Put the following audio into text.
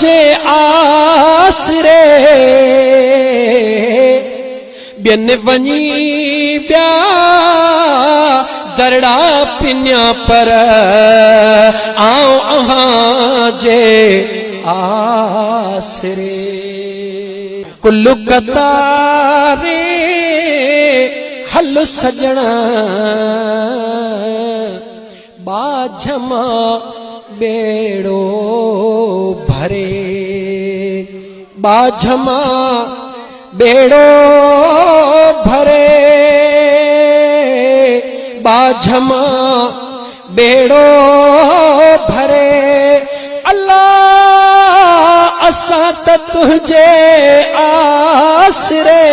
जे आसरे बिन वनी ब्या दरड़ा पिन्या पर आओ अहां जे आसरे कुल्लू कतारे हल सजना बाझमा बेड़ो भरे बाझमा बेड़ो भरे बाझमा बेड़ो भरे अल्लाह असां त तुझे आसरे।